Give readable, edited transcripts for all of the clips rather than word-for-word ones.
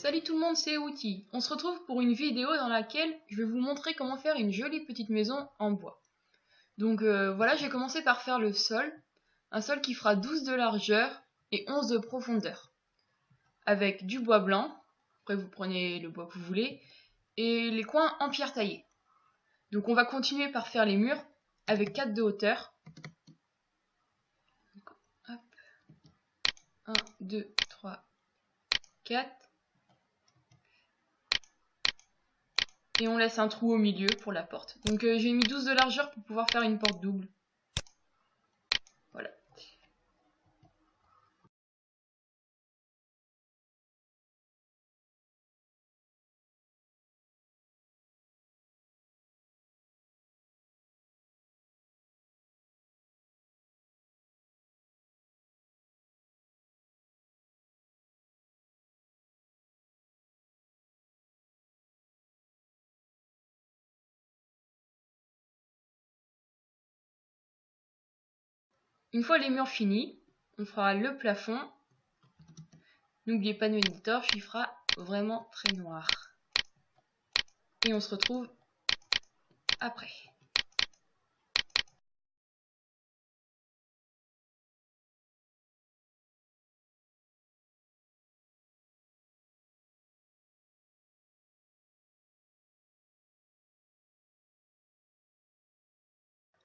Salut tout le monde, c'est Outil. On se retrouve pour une vidéo dans laquelle je vais vous montrer comment faire une jolie petite maison en bois. Donc voilà, j'ai commencé par faire le sol, un sol qui fera 12 de largeur et 11 de profondeur, avec du bois blanc, après vous prenez le bois que vous voulez, et les coins en pierre taillée. Donc on va continuer par faire les murs avec 4 de hauteur. Hop. 1, 2, 3, 4. Et on laisse un trou au milieu pour la porte. Donc j'ai mis 12 de largeur pour pouvoir faire une porte double. Voilà. Une fois les murs finis, on fera le plafond. N'oubliez pas de mettre des torches, il fera vraiment très noir. Et on se retrouve après.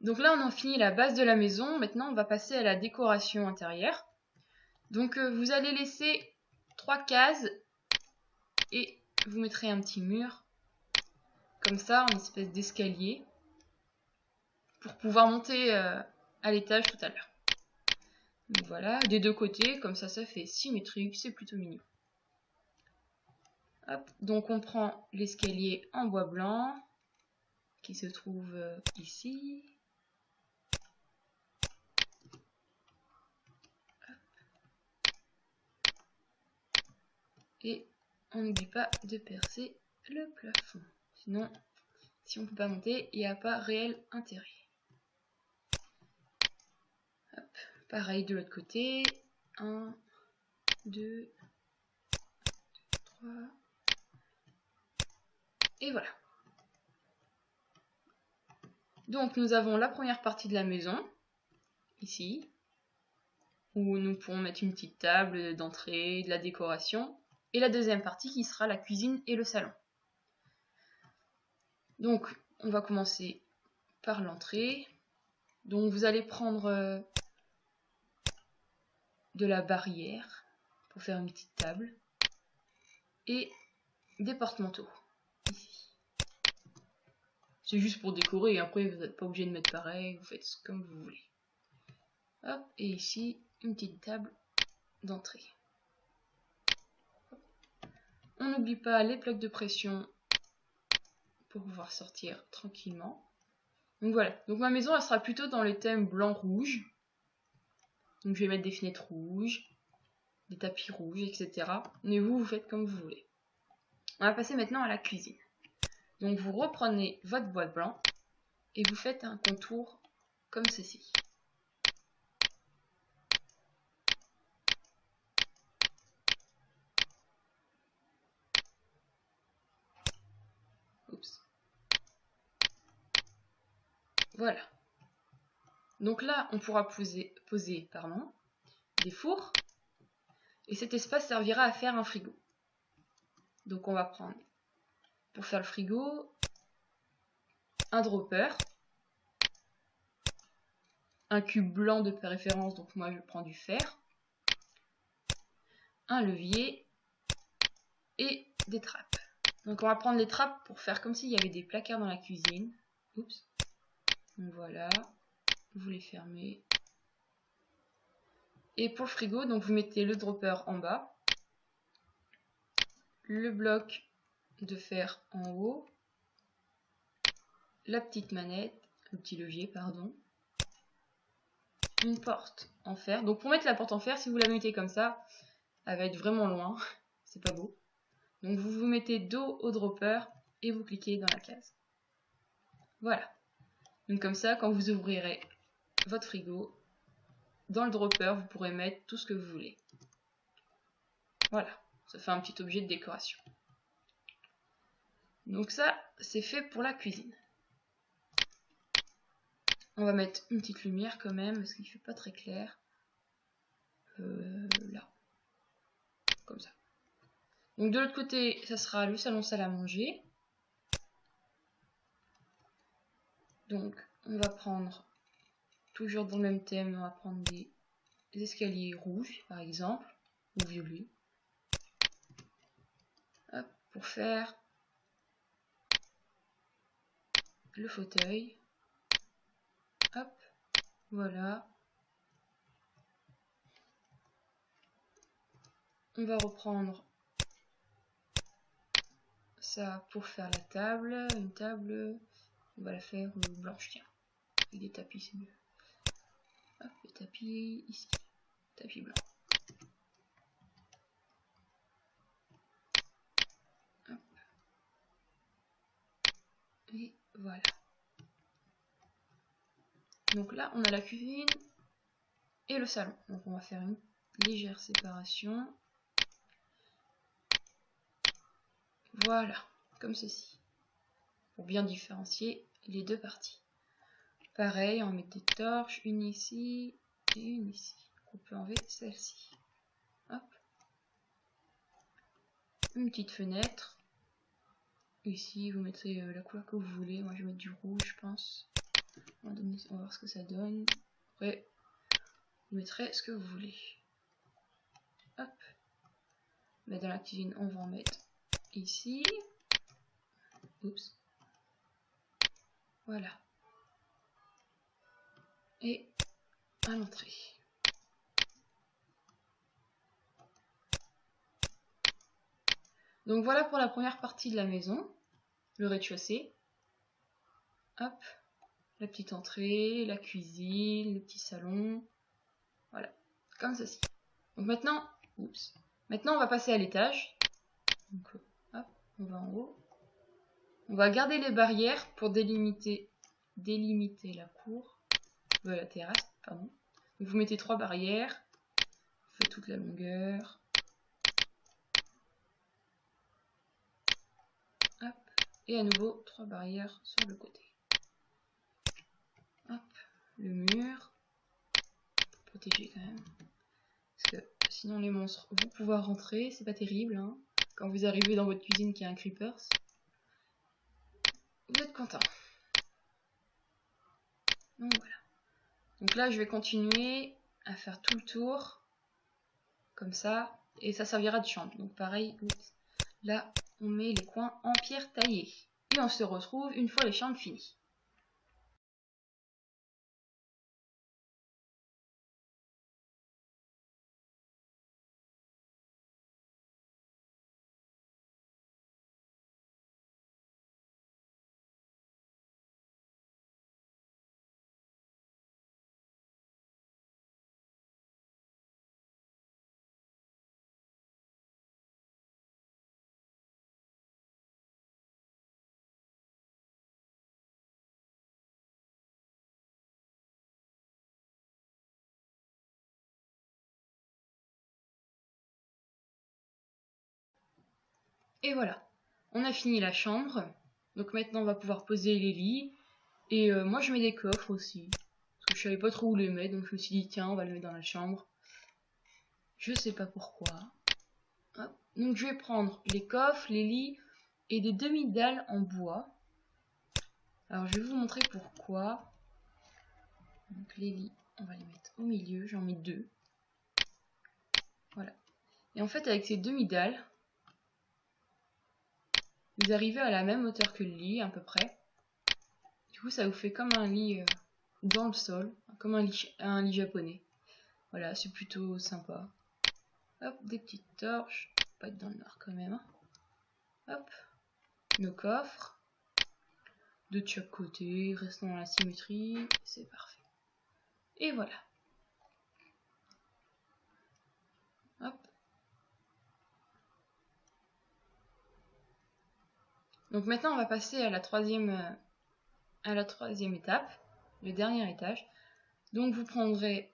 Donc là, on a fini la base de la maison. Maintenant, on va passer à la décoration intérieure. Donc vous allez laisser 3 cases et vous mettrez un petit mur, comme ça, en espèce d'escalier, pour pouvoir monter à l'étage tout à l'heure. Donc voilà, des deux côtés, comme ça fait symétrique, c'est plutôt mignon. Hop, donc on prend l'escalier en bois blanc, qui se trouve ici. Et on n'oublie pas de percer le plafond. Sinon, si on ne peut pas monter, il n'y a pas réel intérêt. Hop. Pareil de l'autre côté. 1, 2, 3. Et voilà. Donc nous avons la première partie de la maison, ici, où nous pourrons mettre une petite table d'entrée, de la décoration. Et la deuxième partie qui sera la cuisine et le salon. Donc on va commencer par l'entrée. Donc vous allez prendre de la barrière pour faire une petite table et des porte-manteaux ici. C'est juste pour décorer, et après vous n'êtes pas obligé de mettre pareil, vous faites comme vous voulez. Hop, et ici une petite table d'entrée. On n'oublie pas les plaques de pression pour pouvoir sortir tranquillement. Donc voilà, donc ma maison elle sera plutôt dans les thèmes blanc-rouge. Donc je vais mettre des fenêtres rouges, des tapis rouges, etc. Mais vous faites comme vous voulez. On va passer maintenant à la cuisine. Donc vous reprenez votre bois blanc et vous faites un contour comme ceci. Oups. Voilà. Donc là, on pourra poser des fours. Et cet espace servira à faire un frigo. Donc on va prendre, pour faire le frigo, un dropper, un cube blanc de préférence, donc moi je prends du fer, un levier et des trappes. Donc on va prendre les trappes pour faire comme s'il y avait des placards dans la cuisine. Oups. Donc voilà, vous les fermez. Et pour le frigo, donc vous mettez le dropper en bas, le bloc de fer en haut, la petite manette, le petit levier, pardon, une porte en fer. Donc pour mettre la porte en fer, si vous la mettez comme ça, elle va être vraiment loin, c'est pas beau. Donc vous vous mettez dos au dropper et vous cliquez dans la case. Voilà. Donc comme ça, quand vous ouvrirez votre frigo, dans le dropper, vous pourrez mettre tout ce que vous voulez. Voilà. Ça fait un petit objet de décoration. Donc ça, c'est fait pour la cuisine. On va mettre une petite lumière quand même, parce qu'il ne fait pas très clair. Là. Comme ça. Donc de l'autre côté, ça sera le salon salle à manger. Donc on va prendre, toujours dans le même thème, on va prendre des escaliers rouges par exemple, ou violets. Hop, pour faire le fauteuil. Hop, voilà. On va reprendre ça pour faire la table. Une table, on va la faire blanche, tiens. Avec des tapis, c'est mieux. Hop, les tapis ici. Tapis blanc. Hop. Et voilà. Donc là, on a la cuisine et le salon. Donc on va faire une légère séparation. Voilà, comme ceci. Pour bien différencier les deux parties. Pareil, on met des torches, une ici et une ici. On peut enlever celle-ci. Hop. Une petite fenêtre. Ici, vous mettrez la couleur que vous voulez. Moi, je vais mettre du rouge, je pense. On va voir ce que ça donne. Après, vous mettrez ce que vous voulez. Hop. Mais dans la cuisine, on va en mettre ici. Oups. Voilà. Et à l'entrée. Donc voilà pour la première partie de la maison, le rez-de-chaussée. Hop, la petite entrée, la cuisine, le petit salon. Voilà, comme ceci. Donc maintenant, maintenant on va passer à l'étage. Donc hop, on va en haut. On va garder les barrières pour délimiter la cour, la terrasse, pardon. Donc vous mettez 3 barrières, vous faites toute la longueur. Hop, et à nouveau 3 barrières sur le côté. Hop, le mur, protéger quand même. Parce que sinon les monstres vont pouvoir rentrer, c'est pas terrible. Hein. Quand vous arrivez dans votre cuisine qu'il y a un creepers, vous êtes content. Donc voilà. Donc là je vais continuer à faire tout le tour, comme ça, et ça servira de chambre. Donc pareil, là on met les coins en pierre taillée. Et on se retrouve une fois les chambres finies. Et voilà, on a fini la chambre. Donc maintenant on va pouvoir poser les lits. Et moi je mets des coffres aussi. Parce que je savais pas trop où les mettre. Donc je me suis dit tiens on va les mettre dans la chambre. Je sais pas pourquoi. Hop. Donc je vais prendre les coffres, les lits et des demi-dalles en bois. Alors je vais vous montrer pourquoi. Donc les lits, on va les mettre au milieu. J'en mets 2. Voilà. Et en fait avec ces demi-dalles, vous arrivez à la même hauteur que le lit à peu près. Du coup ça vous fait comme un lit dans le sol, comme un lit japonais. Voilà, c'est plutôt sympa. Hop, des petites torches, pas être dans le noir quand même. Hop, nos coffres, de chaque côté, restons dans la symétrie, c'est parfait. Et voilà. Hop. Donc maintenant on va passer à la troisième étape, le dernier étage. Donc vous prendrez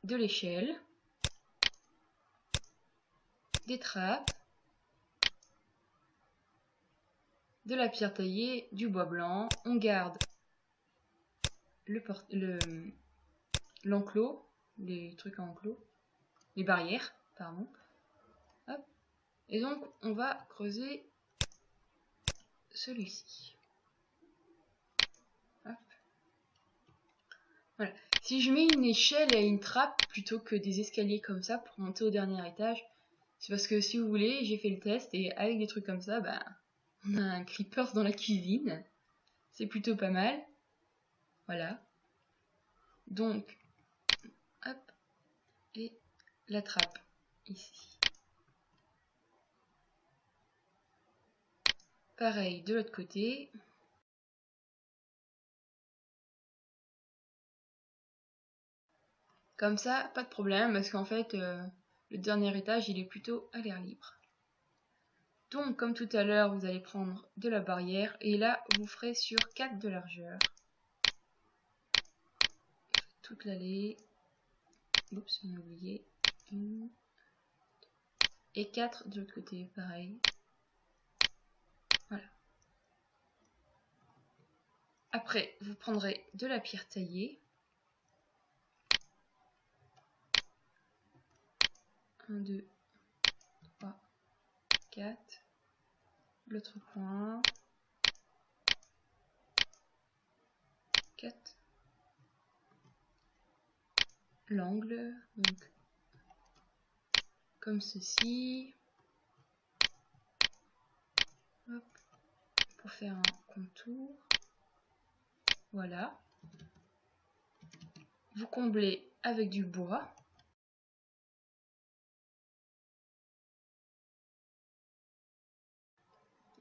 de l'échelle. des trappes, de la pierre taillée, du bois blanc. On garde l'enclos, les trucs en enclos, les barrières, pardon. Hop. Et donc on va creuser celui-ci. Voilà. Si je mets une échelle et une trappe plutôt que des escaliers comme ça pour monter au dernier étage, c'est parce que si vous voulez, j'ai fait le test et avec des trucs comme ça, bah, on a un creeper dans la cuisine. C'est plutôt pas mal. Voilà. Donc, hop, et la trappe ici. Pareil de l'autre côté. Comme ça, pas de problème, parce qu'en fait, le dernier étage, il est plutôt à l'air libre. Donc, comme tout à l'heure, vous allez prendre de la barrière, et là, vous ferez sur 4 de largeur. Toute l'allée. Oups, on a oublié. Et 4 de l'autre côté, pareil. Voilà. Après, vous prendrez de la pierre taillée. 1, 2, 3, 4. L'autre coin. 4. L'angle, donc comme ceci. Hop, pour faire un contour. Voilà. Vous comblez avec du bois.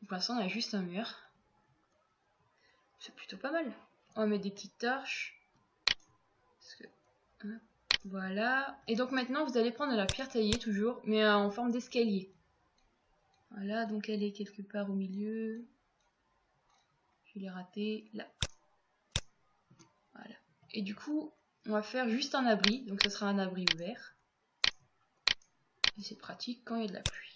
Pour l'instant, on a juste un mur. C'est plutôt pas mal. On va mettre des petites torches. Voilà. Et donc maintenant, vous allez prendre la pierre taillée toujours, mais en forme d'escalier. Voilà, donc elle est quelque part au milieu. Je l'ai raté là. Voilà. Et du coup, on va faire juste un abri. Donc ça sera un abri ouvert. Et c'est pratique quand il y a de la pluie.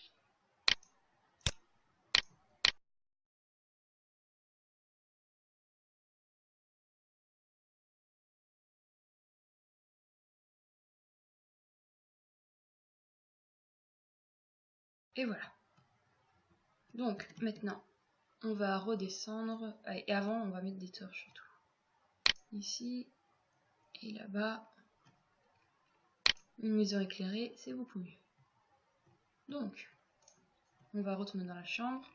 Et voilà. Donc maintenant, on va redescendre. Et avant, on va mettre des torches et tout. Ici et là-bas. Une maison éclairée, c'est beaucoup mieux. Donc, on va retourner dans la chambre.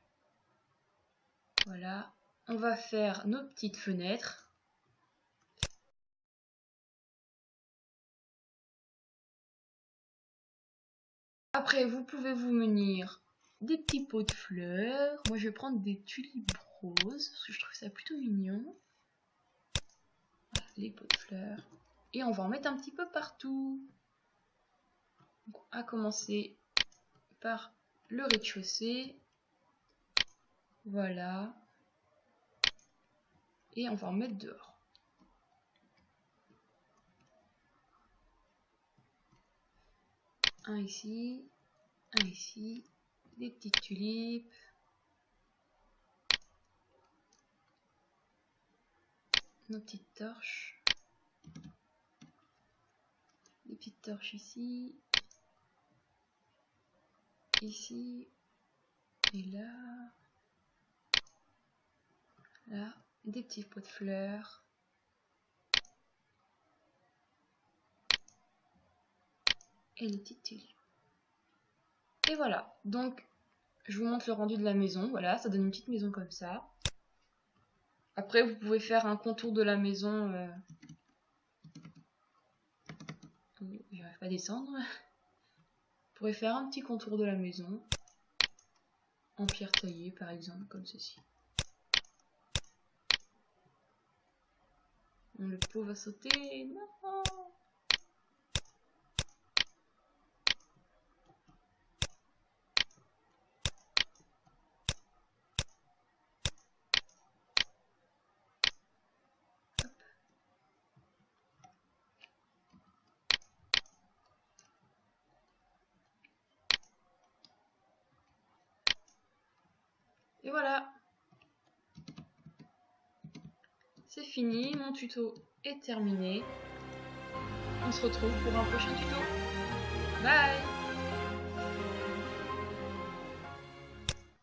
Voilà. On va faire nos petites fenêtres. Après, vous pouvez vous munir des petits pots de fleurs. Moi, je vais prendre des tulipes roses, parce que je trouve ça plutôt mignon. Voilà, les pots de fleurs. Et on va en mettre un petit peu partout. Donc, on va commencer par le rez-de-chaussée. Voilà. Et on va en mettre dehors. Un ici, un ici, des petites tulipes. Nos petites torches. Des petites torches ici. Ici. Et là. Là. Des petits pots de fleurs. Et des petites tulipes. Et voilà. Donc, je vous montre le rendu de la maison. Voilà, ça donne une petite maison comme ça. Après, vous pouvez faire un contour de la maison. J'arrive pas à descendre. Vous pourrez faire un petit contour de la maison. En pierre taillée, par exemple, comme ceci. Bon, le pot va sauter. Non! Et voilà. C'est fini, mon tuto est terminé. On se retrouve pour un prochain tuto. Bye!